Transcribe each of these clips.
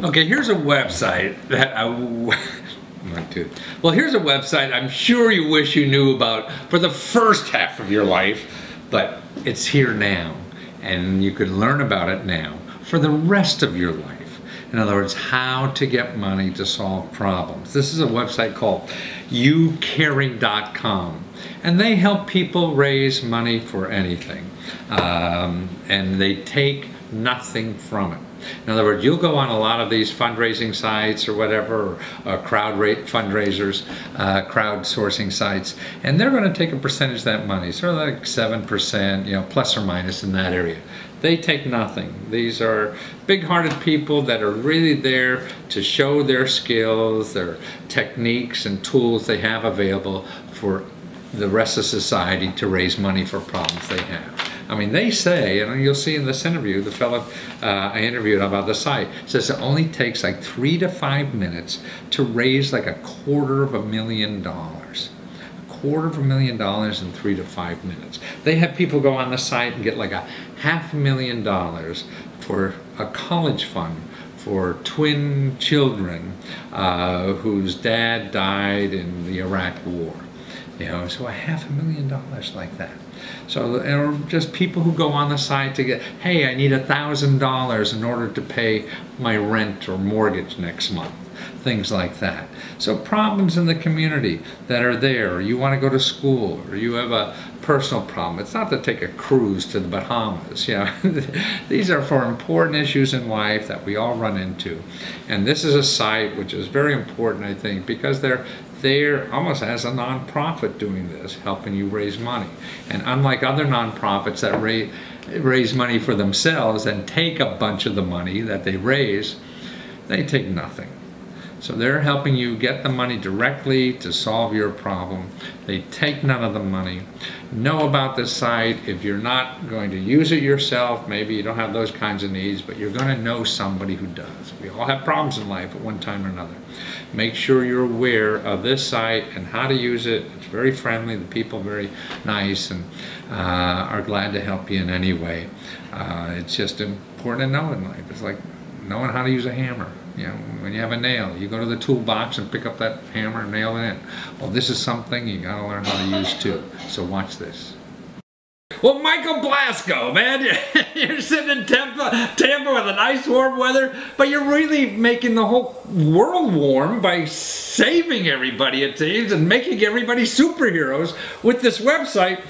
Okay, here's a website that well, here's a website I'm sure you wish you knew about for the first half of your life, but it's here now, and you could learn about it now for the rest of your life. In other words, how to get money to solve problems. This is a website called youcaring.com, and they help people raise money for anything, and they take nothing from it. In other words, you'll go on a lot of these fundraising sites or whatever, or fundraisers, crowdsourcing sites, and they're going to take a percentage of that money, sort of like 7%, you know, plus or minus in that area. They take nothing. These are big-hearted people that are really there to show their skills, their techniques and tools they have available for the rest of society to raise money for problems they have. I mean, they say, and you'll see in this interview, the fellow I interviewed about the site says it only takes like 3 to 5 minutes to raise like $250,000. $250,000 in 3 to 5 minutes. They have people go on the site and get like $500,000 for a college fund for twin children whose dad died in the Iraq War. You know, so $500,000 like that. So there are just people who go on the site to get, hey, I need $1,000 in order to pay my rent or mortgage next month. Things like that. So problems in the community that are there, or you want to go to school, or you have a personal problem. It's not to take a cruise to the Bahamas, you know. These are for important issues in life that we all run into. And this is a site which is very important, I think, because they're almost as a nonprofit doing this, helping you raise money. And unlike other nonprofits that raise money for themselves and take a bunch of the money that they raise, they take nothing. So they're helping you get the money directly to solve your problem. They take none of the money. Know about this site. If you're not going to use it yourself, maybe you don't have those kinds of needs, but you're going to know somebody who does. We all have problems in life at one time or another. Make sure you're aware of this site and how to use it. It's very friendly. The people are very nice and are glad to help you in any way. It's just important to know in life. It's like knowing how to use a hammer. You know, when you have a nail, you go to the toolbox and pick up that hammer and nail it in. Well, this is something you got to learn how to use too. So watch this. Well, Michael Lesko, man, you're sitting in Tampa with a nice warm weather, but you're really making the whole world warm by saving everybody, it seems, and making everybody superheroes with this website.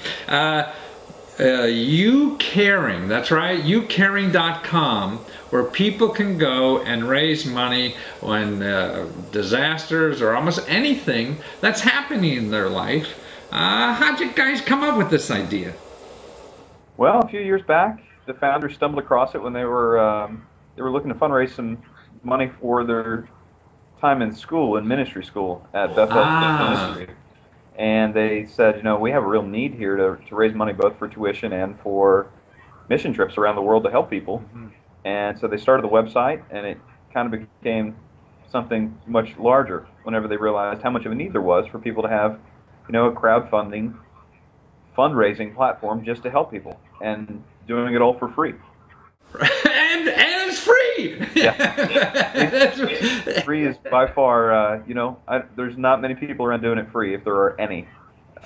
YouCaring, that's right, YouCaring.com, where people can go and raise money when disasters or almost anything that's happening in their life. How'd you guys come up with this idea? Well, a few years back, the founders stumbled across it when they were looking to fundraise some money for their time in school, in ministry school at Bethel Ministry. And they said, you know, we have a real need here to raise money both for tuition and for mission trips around the world to help people. Mm-hmm. And so they started the website, and it kind of became something much larger whenever they realized how much of a need there was for people to have, you know, a crowdfunding, fundraising platform just to help people, and doing it all for free. and it's free! Yeah. Free is by far, you know, there's not many people around doing it free, if there are any.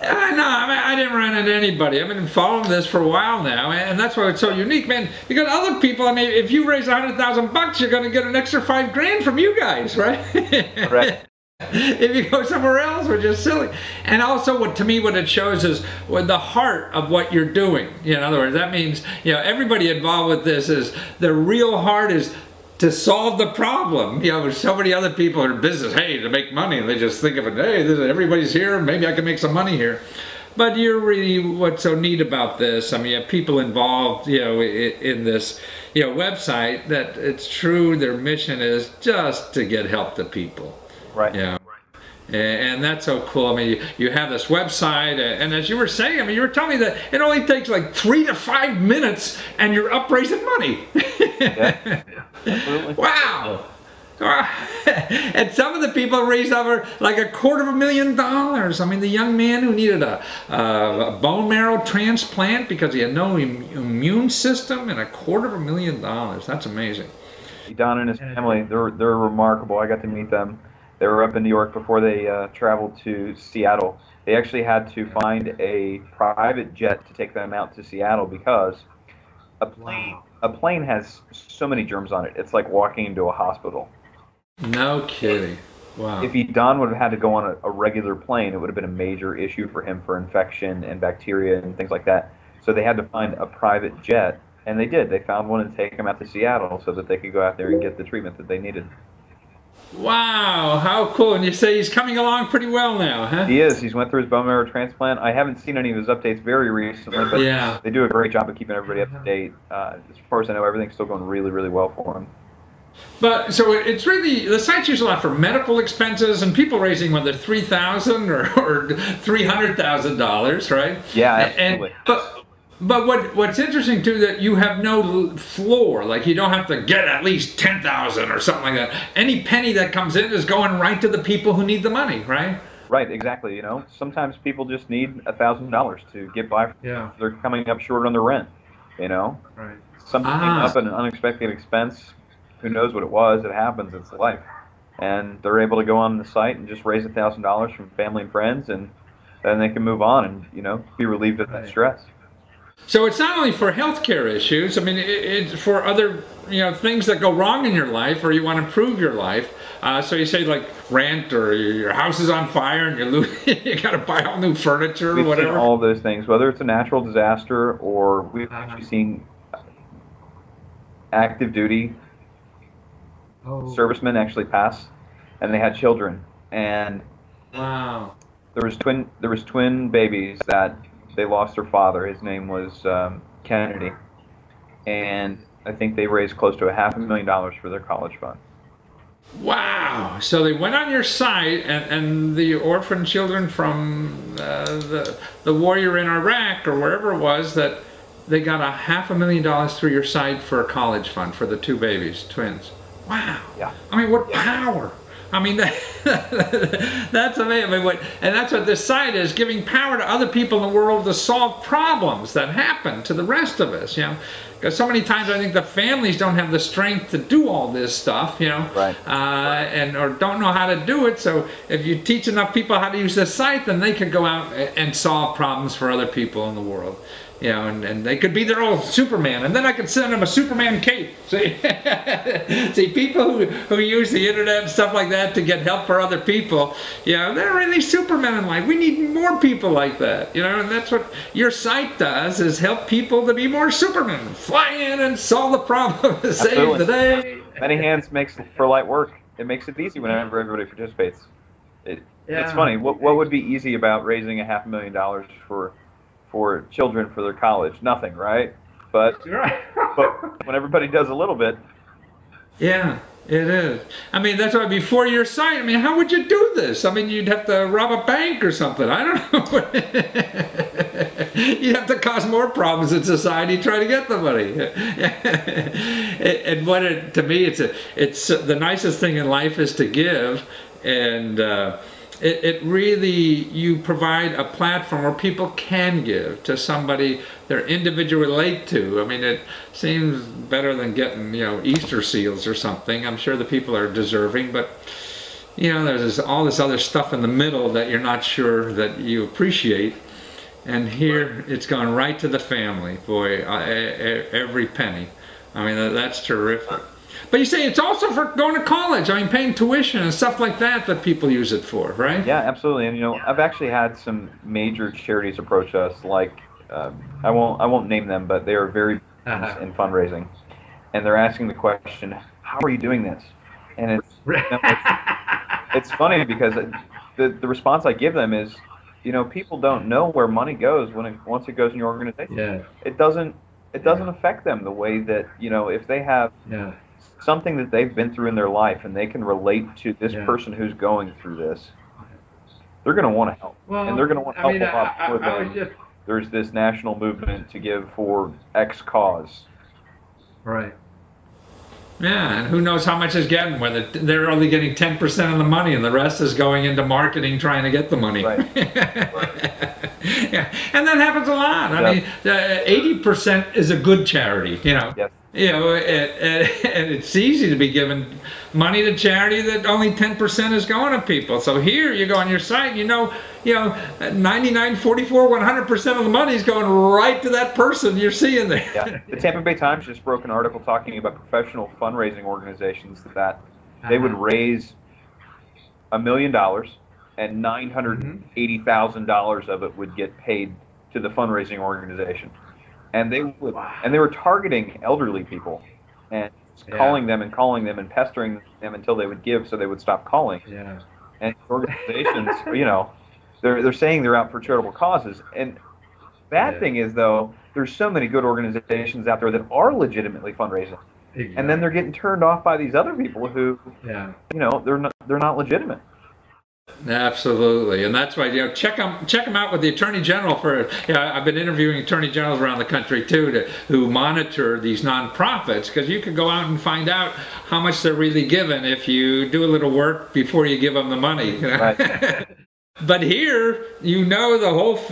No, I mean, I didn't run into anybody. I've been following this for a while now, and that's why it's so unique, man. Because other people, I mean, if you raise $100,000, you're going to get an extra $5,000 from you guys, right? Right. If you go somewhere else, which is silly. And also, to me, what it shows is the heart of what you're doing. You know, in other words, that means, you know, everybody involved with this is, the real heart is to solve the problem. You know, so many other people are in business, hey, to make money, and they just think of it, hey, everybody's here, maybe I can make some money here. But you're really, what's so neat about this, I mean, you have people involved, you know, in this, you know, website, that it's true, their mission is just to get help to people. Right. Yeah. And that's so cool. I mean, you have this website, and as you were saying, I mean, you were telling me that it only takes like 3 to 5 minutes, and you're up raising money. Yeah, absolutely. Wow. And some of the people raised over like $250,000. I mean, the young man who needed a bone marrow transplant because he had no immune system, and $250,000. That's amazing. Don and his family, they're remarkable. I got to meet them. They were up in New York before they traveled to Seattle. They actually had to find a private jet to take them out to Seattle because a plane has so many germs on it. It's like walking into a hospital. No kidding. Wow. If Don would have had to go on a regular plane, it would have been a major issue for him for infection and bacteria and things like that. So they had to find a private jet, and they did. They found one and take him out to Seattle so that they could go out there and get the treatment that they needed. Wow, how cool. And you say he's coming along pretty well now, huh? He is. He's went through his bone marrow transplant. I haven't seen any of his updates very recently, but they do a great job of keeping everybody up to date. As far as I know, everything's still going really, really well for him. But so it's really, the site's used a lot for medical expenses and people raising whether $3,000 or $300,000, right? Yeah, absolutely. But what's interesting too, that you have no floor, like you don't have to get at least 10,000 or something like that. Any penny that comes in is going right to the people who need the money, right? Right, exactly. You know, sometimes people just need $1,000 to get by. Yeah. They're coming up short on their rent. You know, right. Something came up an unexpected expense. Who knows what it was? It happens. It's life. And they're able to go on the site and just raise $1,000 from family and friends, and then they can move on and be relieved of that stress. So it's not only for healthcare issues. I mean, it's for other things that go wrong in your life, or you want to improve your life. So you say like rent, or your house is on fire and you got to buy all new furniture or whatever. Seen all those things, whether it's a natural disaster or we've actually seen active duty servicemen actually pass, and they had children, and wow, there was twin babies that they lost their father. His name was Kennedy, and I think they raised close to $500,000 for their college fund. Wow! So they went on your site, and the orphan children from the warrior in Iraq or wherever it was, that they got $500,000 through your site for a college fund for the two babies, twins. Wow. Yeah. I mean, what power. I mean, that's amazing. I mean, and that's what this site is, giving power to other people in the world to solve problems that happen to the rest of us, Because so many times I think the families don't have the strength to do all this stuff, Right. Or don't know how to do it. So if you teach enough people how to use this site, then they could go out and solve problems for other people in the world. And they could be their own Superman, and then I could send them a Superman cape. See, see, people who use the internet and stuff like that to get help for other people, they're really Supermen in life. We need more people like that, and that's what your site does, is help people to be more Supermen. Fly in and solve the problem, save the day. Many hands makes for light work. It makes it easy whenever everybody participates. It's funny. What would be easy about raising $500,000 for children for their college? Nothing, right? But when everybody does a little bit. Yeah, it is. I mean, that's why before your site, I mean, how would you do this? I mean, you'd have to rob a bank or something. I don't know. You'd have to cause more problems in society trying to get the money. And to me, it's the nicest thing in life is to give, and it really, you provide a platform where people can give to somebody they're individually relate to. I mean, it seems better than getting, Easter seals or something. I'm sure the people are deserving, but, there's all this other stuff in the middle that you're not sure that you appreciate. And here, it's gone right to the family. Boy, every penny. I mean, that's terrific. But you say it's also for going to college. I mean, paying tuition and stuff like that people use it for, right? Yeah, absolutely. And I've actually had some major charities approach us. Like, I won't name them, but they are very in fundraising, and they're asking the question, "How are you doing this?" And it's funny because the response I give them is, people don't know where money goes once it goes in your organization. Yeah. It doesn't affect them the way that if they have. Yeah. Something that they've been through in their life and they can relate to this person who's going through this, they're going to want to help. And they're going to want to help a lot more than there's this national movement to give for X cause. Right. Yeah, and who knows how much is getting, whether they're only getting 10% of the money and the rest is going into marketing trying to get the money. Right. Yeah. And that happens a lot. I mean, 80% is a good charity, Yes. You know, and it's easy to be giving money to charity that only 10% is going to people. So here you go on your site, you know, 99, 44, 100% of the money is going right to that person you're seeing there. Yeah. The Tampa Bay Times just broke an article talking about professional fundraising organizations that they would raise $1 million and $980,000 of it would get paid to the fundraising organization. And they were targeting elderly people and calling them and pestering them until they would give, so they would stop calling. Yeah. And organizations, you know, they're saying they're out for charitable causes. And bad thing is, though, there's so many good organizations out there that are legitimately fundraising, and then they're getting turned off by these other people who, you know, they're not legitimate. Absolutely, and that's why, you know, check them out with the Attorney General for. I've been interviewing Attorney Generals around the country too, who monitor these nonprofits, because you can go out and find out how much they're really giving if you do a little work before you give them the money. You know? Right. But here, you know,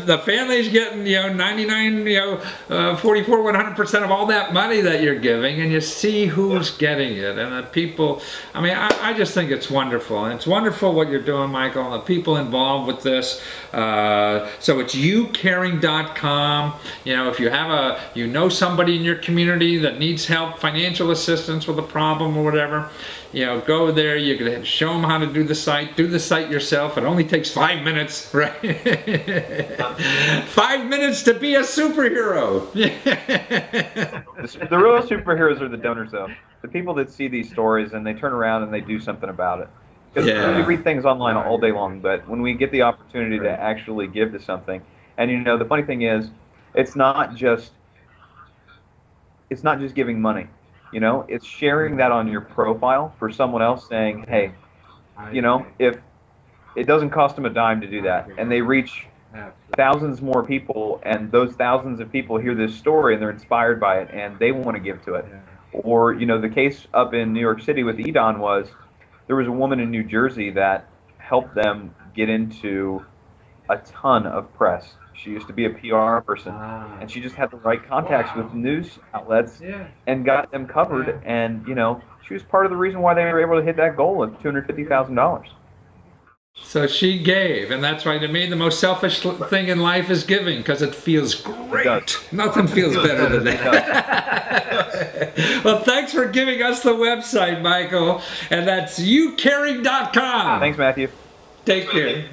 the family's getting, you know, 99, 44, 100% of all that money that you're giving, and you see who's getting it, and the people. I mean, I just think it's wonderful, and it's wonderful what you're doing, Michael, and the people involved with this. So it's youcaring.com. You know, if you have somebody in your community that needs help, financial assistance with a problem or whatever, you know, go there. You can show them how to do the site. Do the site yourself. It only takes 5 minutes, right? 5 minutes to be a superhero. The real superheroes are the donors, though. The people that see these stories and they turn around and they do something about it. Because we read things online all day long, but when we get the opportunity to actually give to something, and you know, the funny thing is, it's not just giving money. You know, it's sharing that on your profile for someone else, saying, hey, you know, if it doesn't cost them a dime to do that, and they reach thousands more people, and those thousands of people hear this story and they're inspired by it and they want to give to it. Or, you know, the case up in New York City with Edon was, there was a woman in New Jersey that helped them get into a ton of press. She used to be a PR person, and she just had the right contacts with news outlets and got them covered. And, you know, she was part of the reason why they were able to hit that goal of $250,000. So she gave, and that's why, to me, the most selfish thing in life is giving, because it feels great. Nothing feels better than that. Well, thanks for giving us the website, Michael, and that's youcaring.com. Thanks, Matthew. Take care.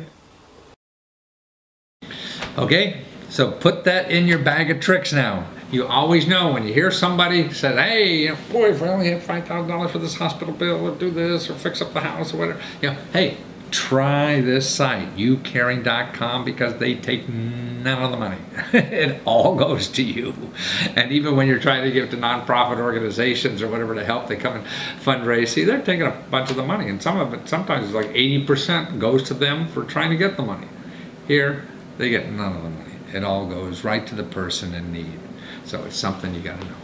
Okay, so put that in your bag of tricks now. You always know when you hear somebody say, hey, boy, if we only have $5,000 for this hospital bill, or do this, or fix up the house, or whatever. You know, hey, try this site, youcaring.com, because they take none of the money. It all goes to you. And even when you're trying to give to nonprofit organizations or whatever to help, they come and fundraise. See, they're taking a bunch of the money, and some of it, sometimes it's like 80% goes to them for trying to get the money. Here, they get none of the money. It all goes right to the person in need. So it's something you got to know.